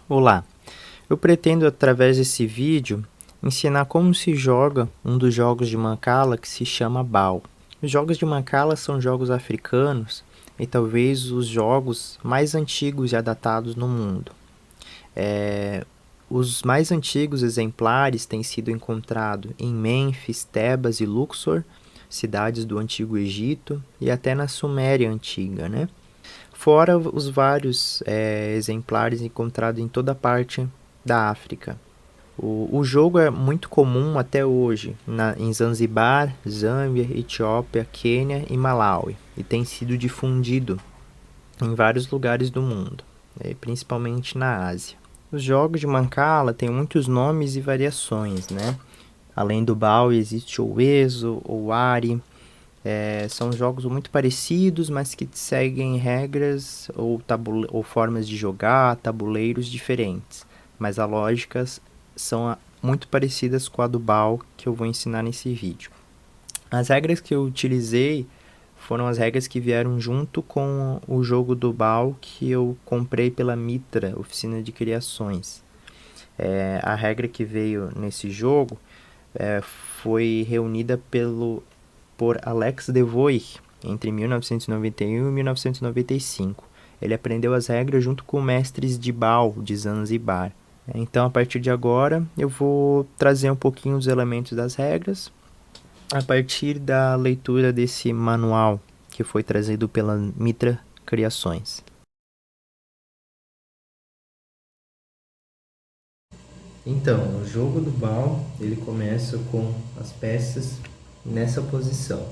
Olá, eu pretendo através desse vídeo ensinar como se joga um dos jogos de Mancala que se chama Bao. Os jogos de Mancala são jogos africanos e talvez os jogos mais antigos já datados no mundo. Os mais antigos exemplares têm sido encontrados em Mênfis, Tebas e Luxor, cidades do Antigo Egito e até na Suméria Antiga, né? Fora os vários exemplares encontrados em toda parte da África. O jogo é muito comum até hoje em Zanzibar, Zâmbia, Etiópia, Quênia e Malawi e tem sido difundido em vários lugares do mundo, principalmente na Ásia. Os jogos de Mancala têm muitos nomes e variações, né? Além do Bao existe o Ezo, o Ari. São jogos muito parecidos, mas que seguem regras ou formas de jogar, tabuleiros diferentes. Mas as lógicas são muito parecidas com a do Bao que eu vou ensinar nesse vídeo. As regras que eu utilizei foram as regras que vieram junto com o jogo do Bao que eu comprei pela Mitra, Oficina de Criações. A regra que veio nesse jogo foi reunida por Alex Devoy entre 1991 e 1995. Ele aprendeu as regras junto com mestres de Bao, de Zanzibar. Então, a partir de agora, eu vou trazer um pouquinho dos elementos das regras a partir da leitura desse manual que foi trazido pela Mitra Criações. Então, o jogo do Bao, ele começa com as peças nessa posição.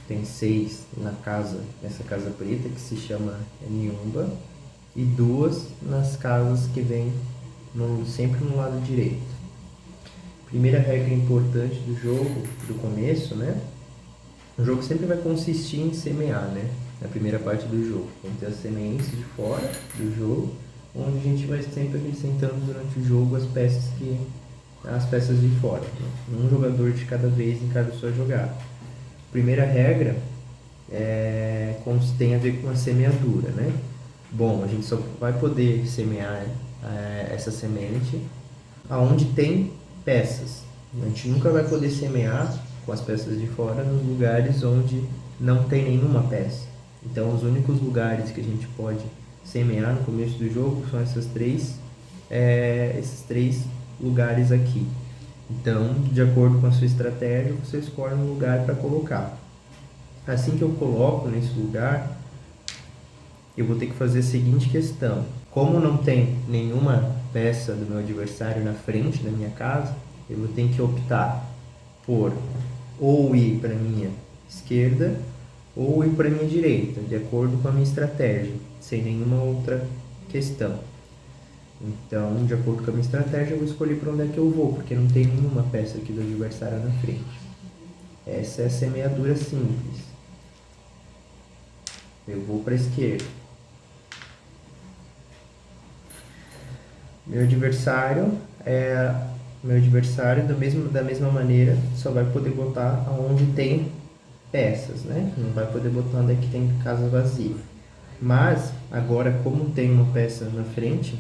Tem 6 nessa casa preta que se chama Niumba e 2 nas casas que vêm sempre no lado direito. Primeira regra importante do jogo, do começo, né? O jogo sempre vai consistir em semear, né? Na primeira parte do jogo. Vamos ter as sementes de fora do jogo, onde a gente vai sempre acrescentando durante o jogo as peças de fora. Né? Um jogador de cada vez em cada sua jogada. Primeira regra tem a ver com a semeadura, né? Bom, a gente só vai poder semear essa semente aonde tem peças. A gente nunca vai poder semear com as peças de fora nos lugares onde não tem nenhuma peça. Então, os únicos lugares que a gente pode semear no começo do jogo são esses três lugares aqui. Então, de acordo com a sua estratégia, você escolhe um lugar para colocar. Assim que eu coloco nesse lugar, eu vou ter que fazer a seguinte questão. Como não tem nenhuma peça do meu adversário na frente da minha casa, eu vou ter que optar por ou ir para a minha esquerda ou ir para a minha direita, de acordo com a minha estratégia, sem nenhuma outra questão. Então, de acordo com a minha estratégia, eu vou escolher para onde é que eu vou, porque não tem nenhuma peça aqui do adversário na frente. Essa é a semeadura simples. Eu vou para a esquerda. Meu adversário da mesma maneira só vai poder botar aonde tem peças, né? Não vai poder botar onde é que tem casa vazia. Mas agora, como tem uma peça na frente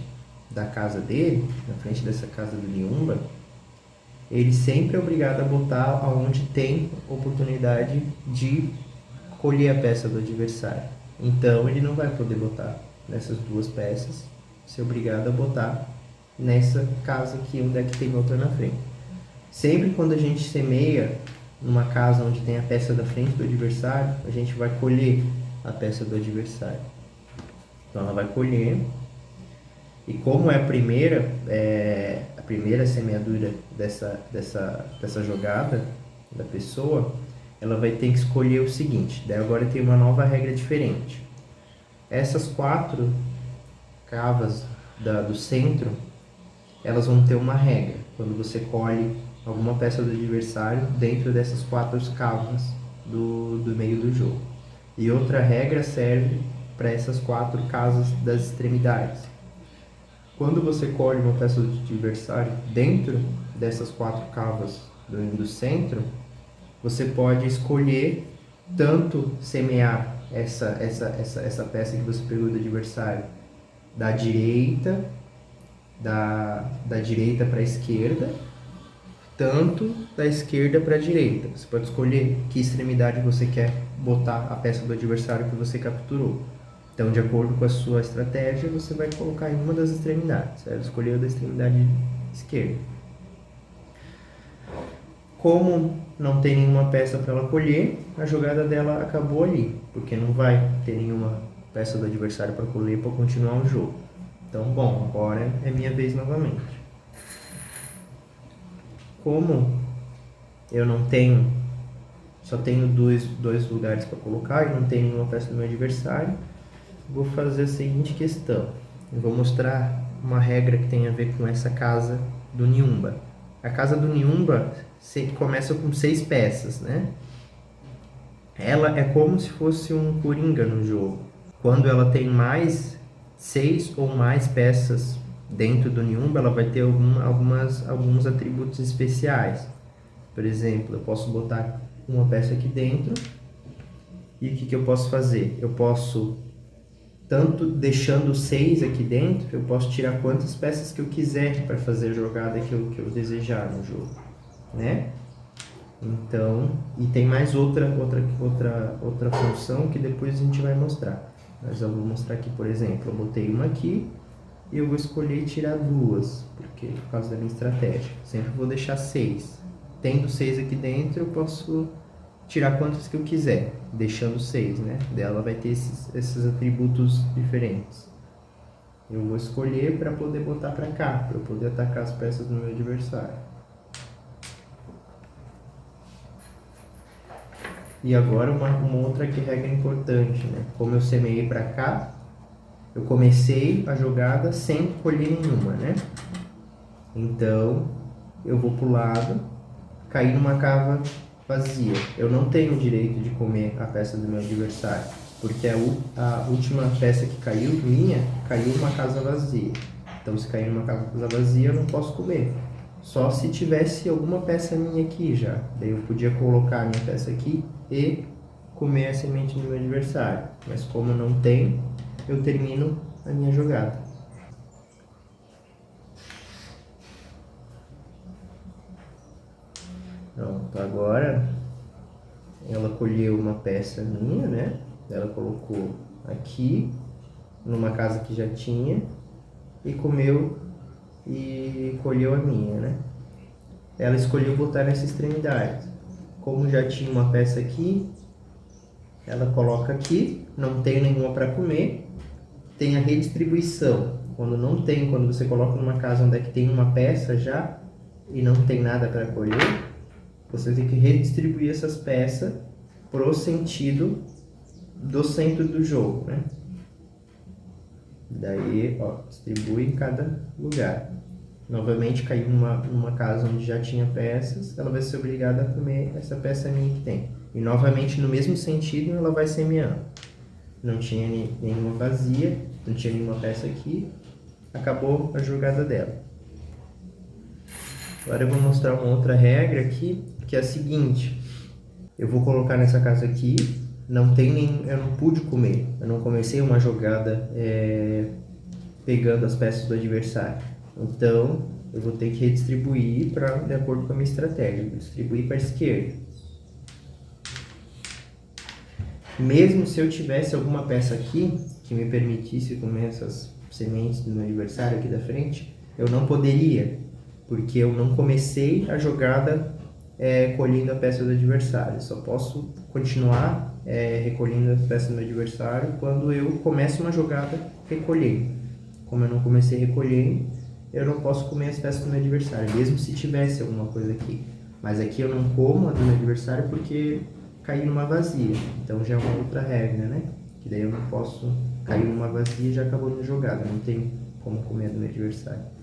da casa dele, na frente dessa casa do Niumba, ele sempre é obrigado a botar aonde tem oportunidade de colher a peça do adversário. Então ele não vai poder botar nessas duas peças, ser obrigado a botar nessa casa aqui onde é que tem outra na frente. Sempre quando a gente semeia numa casa onde tem a peça da frente do adversário, a gente vai colher a peça do adversário. Então ela vai colher, e como é a primeira semeadura dessa jogada da pessoa, ela vai ter que escolher o seguinte. Daí agora tem uma nova regra diferente. Essas 4 cavas do centro, elas vão ter uma regra. Quando você colhe alguma peça do adversário dentro dessas 4 cavas do meio do jogo. E outra regra serve para essas 4 casas das extremidades. Quando você colhe uma peça do adversário dentro dessas 4 cavas do centro, você pode escolher tanto semear essa peça que você pegou do adversário da direita da direita para a esquerda, tanto da esquerda para a direita. Você pode escolher que extremidade você quer botar a peça do adversário que você capturou. Então, de acordo com a sua estratégia, você vai colocar em uma das extremidades. Ela escolheu da extremidade esquerda. Como não tem nenhuma peça para ela colher, a jogada dela acabou ali, porque não vai ter nenhuma peça do adversário para colher para continuar o jogo. Então, bom, agora é minha vez novamente. Como eu não tenho, só tenho dois lugares para colocar e não tenho nenhuma peça do meu adversário, vou fazer a seguinte questão. Eu vou mostrar uma regra que tem a ver com essa casa do Niumba. A casa do Niumba começa com 6 peças, né? Ela é como se fosse um coringa no jogo. Quando ela tem mais 6 ou mais peças dentro do Niumba, ela vai ter alguns atributos especiais. Por exemplo, eu posso botar uma peça aqui dentro e o que eu posso fazer? Eu posso, tanto deixando 6 aqui dentro, eu posso tirar quantas peças que eu quiser para fazer a jogada que eu desejar no jogo, né? Então, e tem mais outra função que depois a gente vai mostrar. Mas eu vou mostrar aqui, por exemplo, eu botei uma aqui e eu vou escolher tirar 2, por causa da minha estratégia. Sempre vou deixar 6. Tendo 6 aqui dentro, eu posso tirar quantas que eu quiser, deixando 6, né? Dela vai ter esses atributos diferentes. Eu vou escolher para poder botar para cá, para eu poder atacar as peças do meu adversário. E agora uma outra regra importante, né? Como eu semeei para cá, eu comecei a jogada sem colher nenhuma, né? Então, eu vou pro lado, cair numa cava vazia. Eu não tenho o direito de comer a peça do meu adversário, porque a última peça que caiu, caiu numa casa vazia. Então, se cair numa casa vazia, eu não posso comer. Só se tivesse alguma peça minha aqui já. Daí eu podia colocar a minha peça aqui e comer a semente do meu adversário. Mas como não tem, eu termino a minha jogada. Pronto, agora ela colheu uma peça minha, né? Ela colocou aqui, numa casa que já tinha, e comeu e colheu a minha, né? Ela escolheu botar nessa extremidade. Como já tinha uma peça aqui, ela coloca aqui, não tem nenhuma para comer, tem a redistribuição. Quando você coloca numa casa onde é que tem uma peça já e não tem nada para colher, você tem que redistribuir essas peças pro sentido do centro do jogo, né? Daí, ó, distribui em cada lugar. Novamente, caiu numa casa onde já tinha peças, ela vai ser obrigada a comer essa peça minha que tem. E novamente, no mesmo sentido, ela vai semeando. Não tinha nenhuma vazia, não tinha nenhuma peça aqui, acabou a jogada dela. Agora eu vou mostrar uma outra regra aqui, que é a seguinte. Eu vou colocar nessa casa aqui, eu não pude comer, eu não comecei uma jogada pegando as peças do adversário. Então, eu vou ter que redistribuir de acordo com a minha estratégia. Eu vou distribuir para a esquerda. Mesmo se eu tivesse alguma peça aqui que me permitisse comer essas sementes do meu adversário aqui da frente, eu não poderia, porque eu não comecei a jogada colhendo a peça do adversário. Eu só posso continuar recolhendo as peças do meu adversário quando eu começo uma jogada recolhendo. Como eu não comecei recolhendo, eu não posso comer as peças do meu adversário, mesmo se tivesse alguma coisa aqui. Mas aqui eu não como a do meu adversário porque caiu numa vazia. Então já é uma outra regra, né? Que daí eu não posso cair numa vazia e já acabou minha jogada. Não tem como comer a do meu adversário.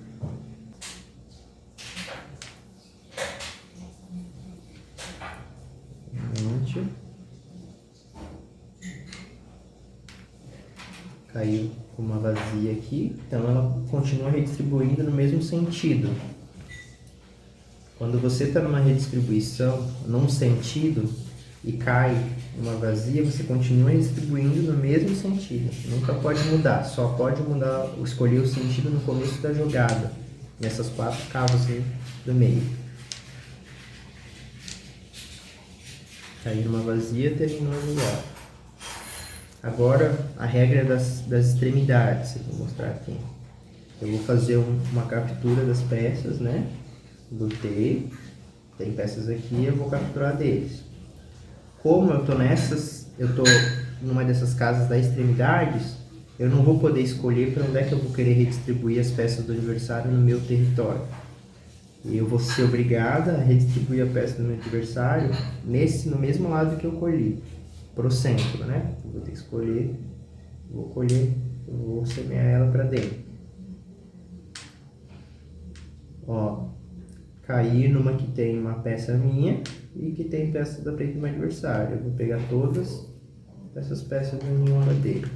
Caiu com uma vazia aqui, então ela continua redistribuindo no mesmo sentido. Quando você está numa redistribuição num sentido e cai uma vazia, você continua distribuindo no mesmo sentido. Nunca pode mudar, só pode mudar, escolher o sentido no começo da jogada, nessas 4 cavos do meio. Caiu uma vazia, terminou a jogada. Agora a regra das extremidades, eu vou mostrar aqui. Eu vou fazer uma captura das peças, né? Botei, tem peças aqui, eu vou capturar deles. Como eu tô numa dessas casas das extremidades, eu não vou poder escolher para onde é que eu vou querer redistribuir as peças do adversário no meu território. E eu vou ser obrigada a redistribuir a peça do meu adversário no mesmo lado que eu colhi, pro centro, né? Eu vou ter que escolher, vou semear ela para dentro. Ó, caí numa que tem uma peça minha e que tem peça da frente do meu adversário. Eu vou pegar todas essas peças do ninhonga dele.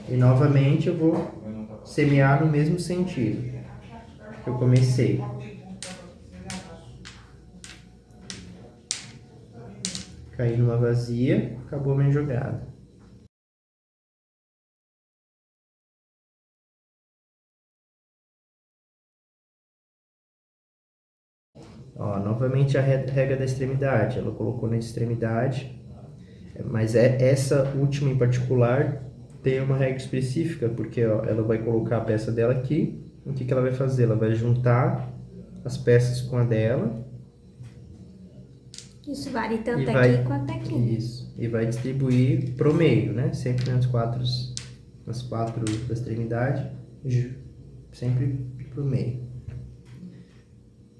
E novamente eu vou semear no mesmo sentido que eu comecei. Caí numa vazia, acabou a minha jogada. Ó, novamente a regra da extremidade. Ela colocou na extremidade, mas essa última em particular tem uma regra específica, porque ó, ela vai colocar a peça dela aqui. O que ela vai fazer? Ela vai juntar as peças com a dela. Isso vale tanto aqui quanto aqui. Isso. E vai distribuir pro meio, né? Sempre nas quatro da extremidade, sempre pro meio.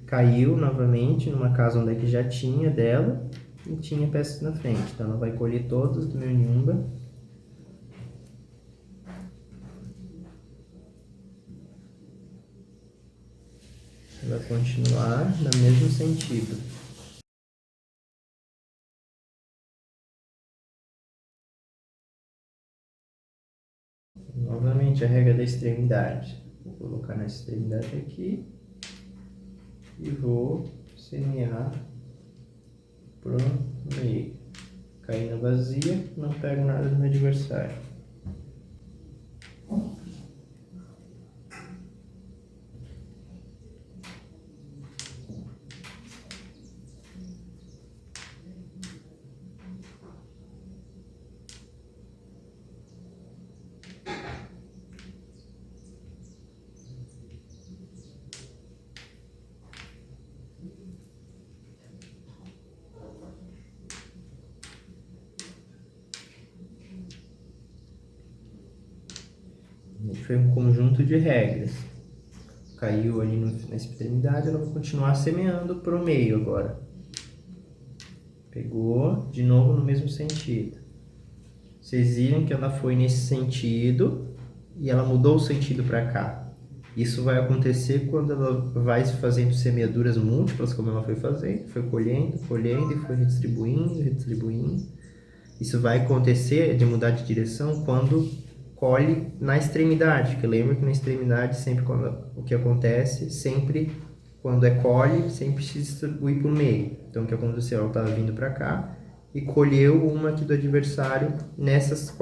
Caiu novamente numa casa onde é que já tinha dela e tinha peças na frente. Então ela vai colher todas do meu ninhonga. Vai continuar no mesmo sentido. Novamente a regra da extremidade. Vou colocar na extremidade aqui e vou semear pro meio. Caí na vazia, não pego nada do meu adversário. Foi um conjunto de regras. Caiu ali na extremidade, ela vai continuar semeando para o meio agora. Pegou, de novo no mesmo sentido. Vocês viram que ela foi nesse sentido e ela mudou o sentido para cá. Isso vai acontecer quando ela vai fazendo semeaduras múltiplas, como ela foi fazendo. Foi colhendo e foi redistribuindo. Isso vai acontecer de mudar de direção quando colhe na extremidade, que lembra que na extremidade sempre o que acontece, sempre quando colhe, sempre se distribui por meio. Então o que aconteceu? Ela estava vindo para cá e colheu uma aqui do adversário nessas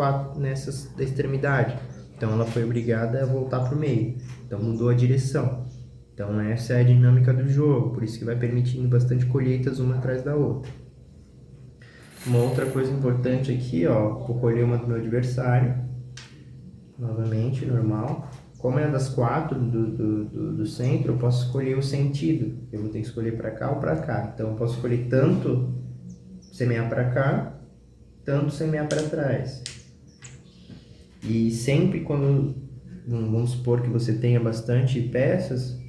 da extremidade. Então ela foi obrigada a voltar para o meio. Então mudou a direção. Então essa é a dinâmica do jogo, por isso que vai permitindo bastante colheitas uma atrás da outra. Uma outra coisa importante aqui, ó, vou colher uma do meu adversário. Novamente, normal. Como é das 4 do centro, eu posso escolher o sentido. Eu vou ter que escolher para cá ou para cá. Então, eu posso escolher tanto semear para cá, tanto semear para trás. E sempre quando, vamos supor que você tenha bastante peças,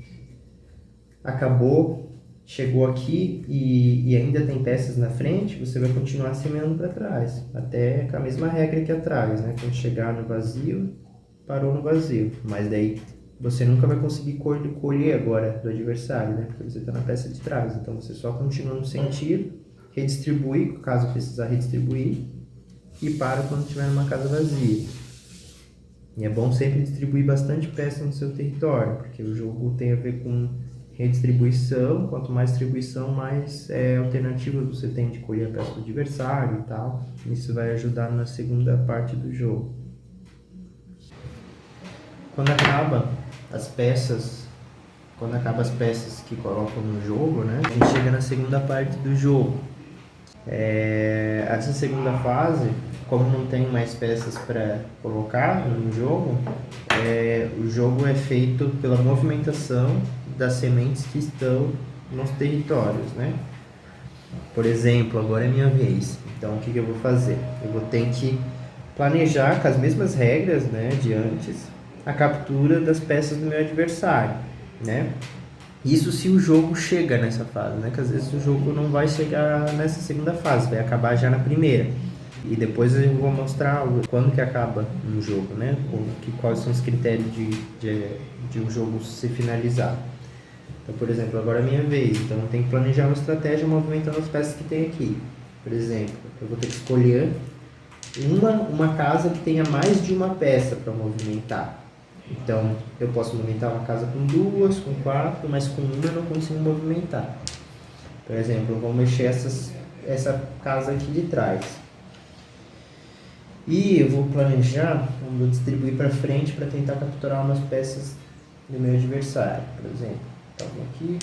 chegou aqui e ainda tem peças na frente, você vai continuar semeando para trás. Até com a mesma regra que atrás, né? Quando chegar no vazio, parou no vazio, mas daí você nunca vai conseguir colher agora do adversário, né? Porque você está na peça de trás, então você só continua no sentido, redistribui, caso precisar redistribuir, e para quando estiver numa casa vazia. E é bom sempre distribuir bastante peça no seu território, porque o jogo tem a ver com redistribuição. Quanto mais distribuição, mais alternativas você tem de colher a peça do adversário e tal. Isso vai ajudar na segunda parte do jogo. Quando acaba as peças que colocam no jogo, né, a gente chega na segunda parte do jogo. Essa segunda fase, como não tem mais peças para colocar no jogo, o jogo é feito pela movimentação das sementes que estão nos territórios, né? Por exemplo, agora é minha vez. Então, o que eu vou fazer? Eu vou ter que planejar com as mesmas regras, né, de antes, a captura das peças do meu adversário, né? Isso se o jogo chega nessa fase, né? Que às vezes o jogo não vai chegar nessa segunda fase, vai acabar já na primeira. E depois eu vou mostrar quando que acaba um jogo, né? Quais são os critérios de um jogo ser finalizado. Então, por exemplo, agora é a minha vez. Então, eu tenho que planejar uma estratégia movimentando as peças que tem aqui. Por exemplo, eu vou ter que escolher uma casa que tenha mais de uma peça para movimentar. Então, eu posso movimentar uma casa com 2, com 4, mas com uma eu não consigo movimentar. Por exemplo, eu vou mexer essa casa aqui de trás. E eu vou planejar, vou distribuir para frente para tentar capturar umas peças do meu adversário, por exemplo. Então, aqui.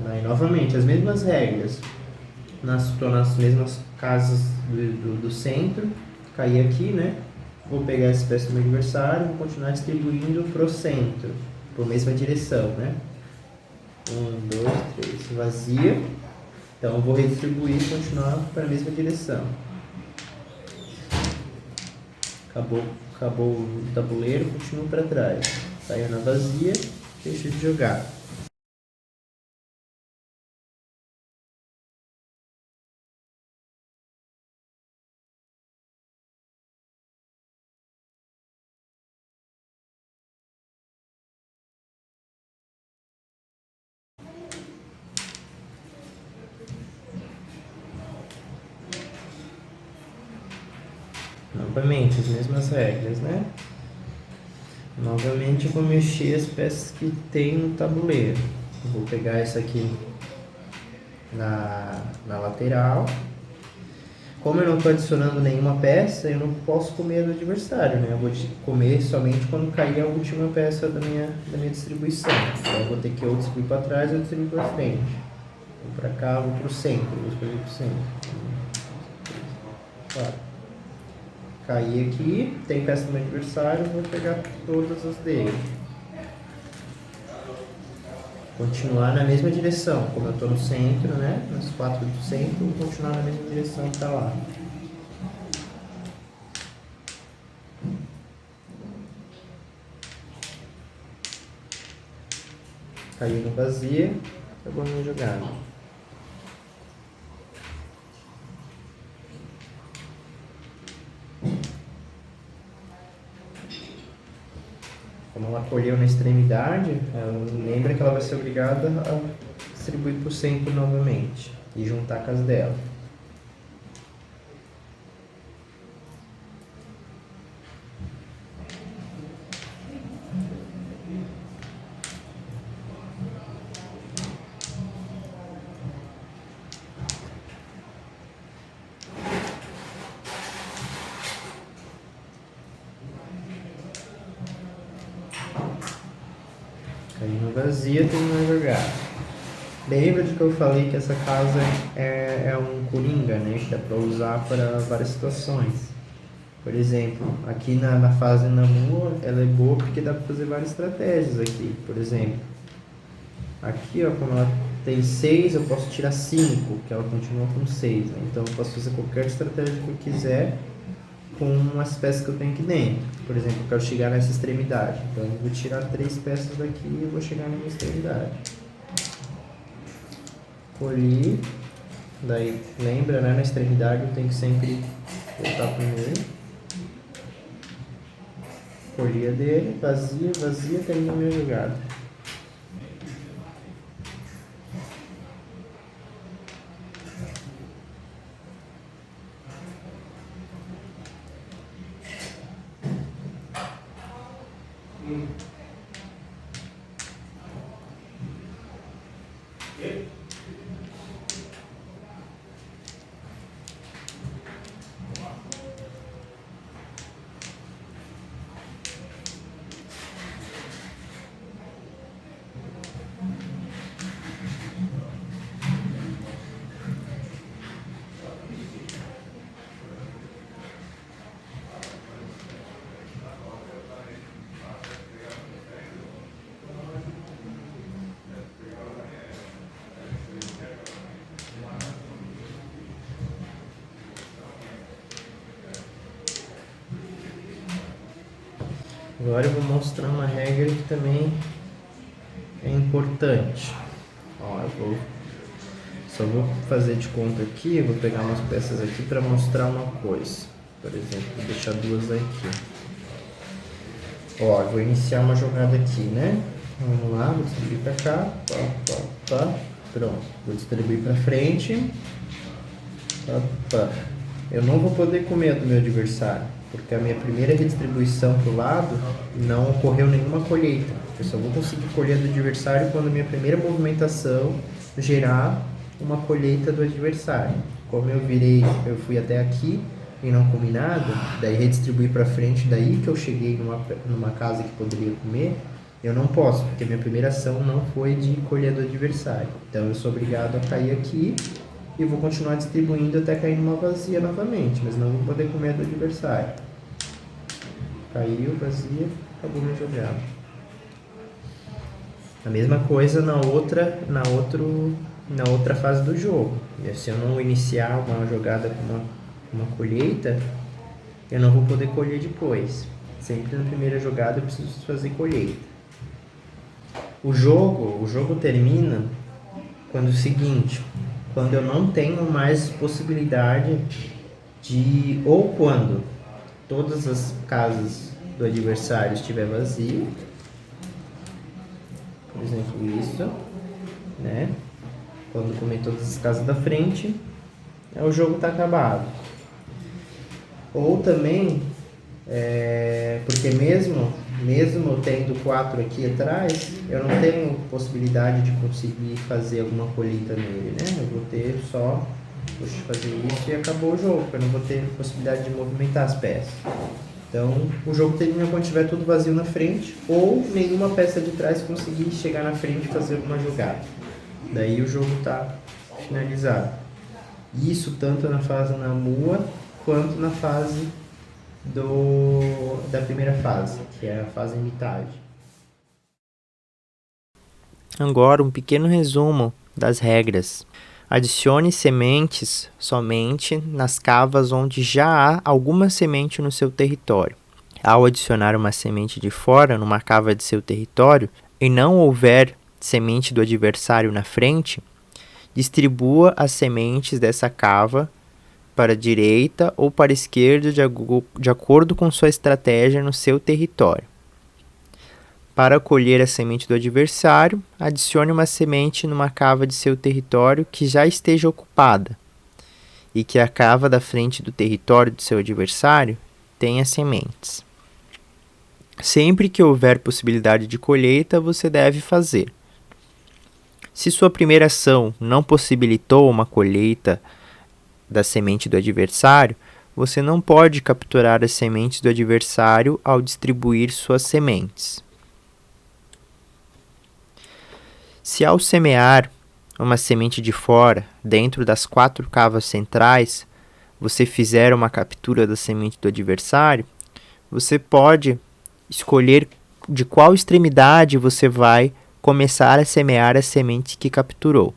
Aí, novamente, as mesmas regras. Estou nas mesmas casas do centro. Caí aqui, né? Vou pegar essa peça do meu adversário e vou continuar distribuindo para o centro, para a mesma direção, né? 1, 2, 3, vazia. Então, eu vou redistribuir e continuar para a mesma direção. Acabou o tabuleiro, continuo para trás. Saiu na vazia, deixo de jogar. Novamente, as mesmas regras, né? Novamente, eu vou mexer as peças que tem no tabuleiro. Vou pegar essa aqui na lateral. Como eu não estou adicionando nenhuma peça, eu não posso comer do adversário, né? Eu vou comer somente quando cair a última peça da minha distribuição. Então, eu vou ter que ou distribuir para trás ou distribuir para frente. Vou para cá, vou para o centro. Vou escolher para o centro. 4. Caí aqui, tem peça do meu adversário, vou pegar todas as dele. Continuar na mesma direção, como eu estou no centro, né? Nas 4 do centro, vou continuar na mesma direção que está lá. Caiu no vazio, acabou a minha jogada. Como ela colheu na extremidade, lembra que ela vai ser obrigada a distribuir para o centro novamente e juntar com as dela. Caindo vazia, tem uma jogada. Lembra de que eu falei que essa casa é um coringa, né? Que dá para usar para várias situações. Por exemplo, aqui na fase Namor, ela é boa porque dá para fazer várias estratégias aqui. Por exemplo, aqui, ó, como ela tem 6, eu posso tirar 5, que ela continua com 6. Né? Então, eu posso fazer qualquer estratégia que eu quiser com as peças que eu tenho aqui dentro. Por exemplo, eu quero chegar nessa extremidade. Então, eu vou tirar 3 peças daqui e vou chegar na minha extremidade. Colhi. Daí, lembra, né? Na extremidade eu tenho que sempre voltar primeiro. Colhi a dele, vazia, termina a minha jogada. Agora eu vou mostrar uma regra que também é importante. Ó, só vou fazer de conta aqui, eu vou pegar umas peças aqui para mostrar uma coisa. Por exemplo, vou deixar duas aqui. Ó, eu vou iniciar uma jogada aqui, né? Vamos lá, vou distribuir para cá. Pronto, vou distribuir para frente. Eu não vou poder comer do meu adversário, porque a minha primeira redistribuição para o lado não ocorreu nenhuma colheita. Eu só vou conseguir colher do adversário quando a minha primeira movimentação gerar uma colheita do adversário. Como eu fui até aqui e não comi nada, daí redistribuir para frente, daí que eu cheguei numa casa que poderia comer, eu não posso, porque a minha primeira ação não foi de colher do adversário. Então eu sou obrigado a cair aqui e vou continuar distribuindo até cair numa vazia novamente, mas não vou poder comer do adversário. Caiu, vazia, acabou minha jogada. A mesma coisa na outra fase do jogo. E se eu não iniciar uma jogada com uma colheita, eu não vou poder colher depois. Sempre na primeira jogada eu preciso fazer colheita. O jogo termina quando quando eu não tenho mais possibilidade ou quando todas as casas do adversário estiver vazio, por exemplo isso, né? Quando comer todas as casas da frente, o jogo está acabado. Ou também, porque mesmo eu tendo 4 aqui atrás, eu não tenho possibilidade de conseguir fazer alguma colheita nele, né? Eu vou ter só, fazer isso e acabou o jogo, eu não vou ter possibilidade de movimentar as peças. Então, o jogo termina quando tiver tudo vazio na frente, ou nenhuma peça de trás conseguir chegar na frente e fazer alguma jogada. Daí o jogo está finalizado. Isso tanto na fase na mua, quanto na fase da primeira fase, que é a fase metade. Agora um pequeno resumo das regras. Adicione sementes somente nas cavas onde já há alguma semente no seu território. Ao adicionar uma semente de fora numa cava de seu território e não houver semente do adversário na frente, distribua as sementes dessa cava para a direita ou para a esquerda de acordo com sua estratégia no seu território. Para colher a semente do adversário, adicione uma semente numa cava de seu território que já esteja ocupada e que a cava da frente do território de seu adversário tenha sementes. Sempre que houver possibilidade de colheita, você deve fazer. Se sua primeira ação não possibilitou uma colheita da semente do adversário, você não pode capturar as sementes do adversário ao distribuir suas sementes. Se ao semear uma semente de fora, dentro das 4 cavas centrais, você fizer uma captura da semente do adversário, você pode escolher de qual extremidade você vai começar a semear a semente que capturou.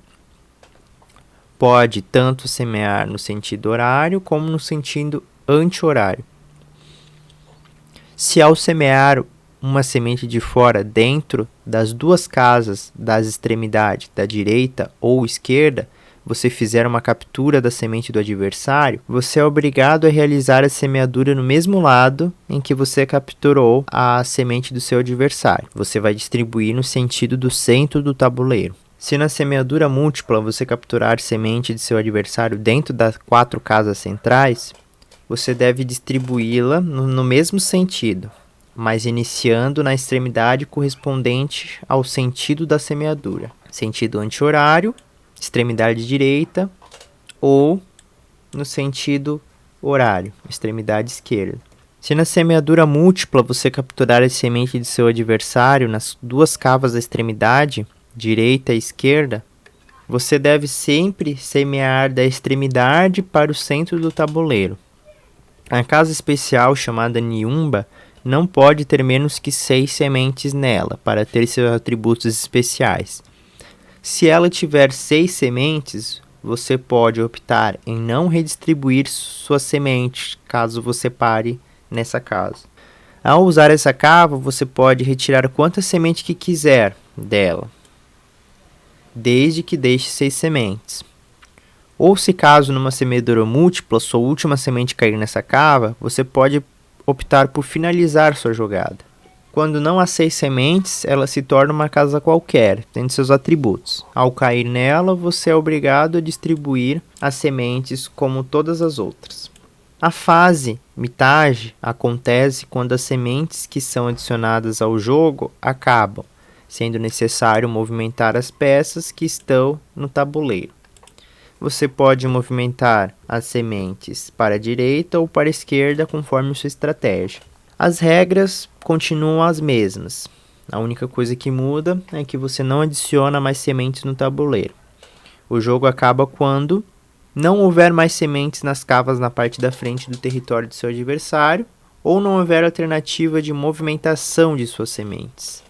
Pode tanto semear no sentido horário como no sentido anti-horário. Se ao semear uma semente de fora dentro das 2 casas das extremidades da direita ou esquerda, você fizer uma captura da semente do adversário, você é obrigado a realizar a semeadura no mesmo lado em que você capturou a semente do seu adversário. Você vai distribuir no sentido do centro do tabuleiro. Se na semeadura múltipla você capturar semente de seu adversário dentro das 4 casas centrais, você deve distribuí-la no mesmo sentido, mas iniciando na extremidade correspondente ao sentido da semeadura. Sentido anti-horário, extremidade direita, ou no sentido horário, extremidade esquerda. Se na semeadura múltipla você capturar a semente de seu adversário nas 2 cavas da extremidade, direita e esquerda, você deve sempre semear da extremidade para o centro do tabuleiro. A casa especial chamada Niumba não pode ter menos que 6 sementes nela para ter seus atributos especiais. Se ela tiver 6 sementes, você pode optar em não redistribuir suas sementes caso você pare nessa casa. Ao usar essa cava, você pode retirar quantas sementes que quiser dela, desde que deixe 6 sementes. Ou se caso numa semeadura múltipla sua última semente cair nessa cava, você pode optar por finalizar sua jogada. Quando não há 6 sementes, ela se torna uma casa qualquer, tendo seus atributos. Ao cair nela, você é obrigado a distribuir as sementes como todas as outras. A fase mitage acontece quando as sementes que são adicionadas ao jogo acabam, sendo necessário movimentar as peças que estão no tabuleiro. Você pode movimentar as sementes para a direita ou para a esquerda conforme sua estratégia. As regras continuam as mesmas. A única coisa que muda é que você não adiciona mais sementes no tabuleiro. O jogo acaba quando não houver mais sementes nas cavas na parte da frente do território de seu adversário ou não houver alternativa de movimentação de suas sementes.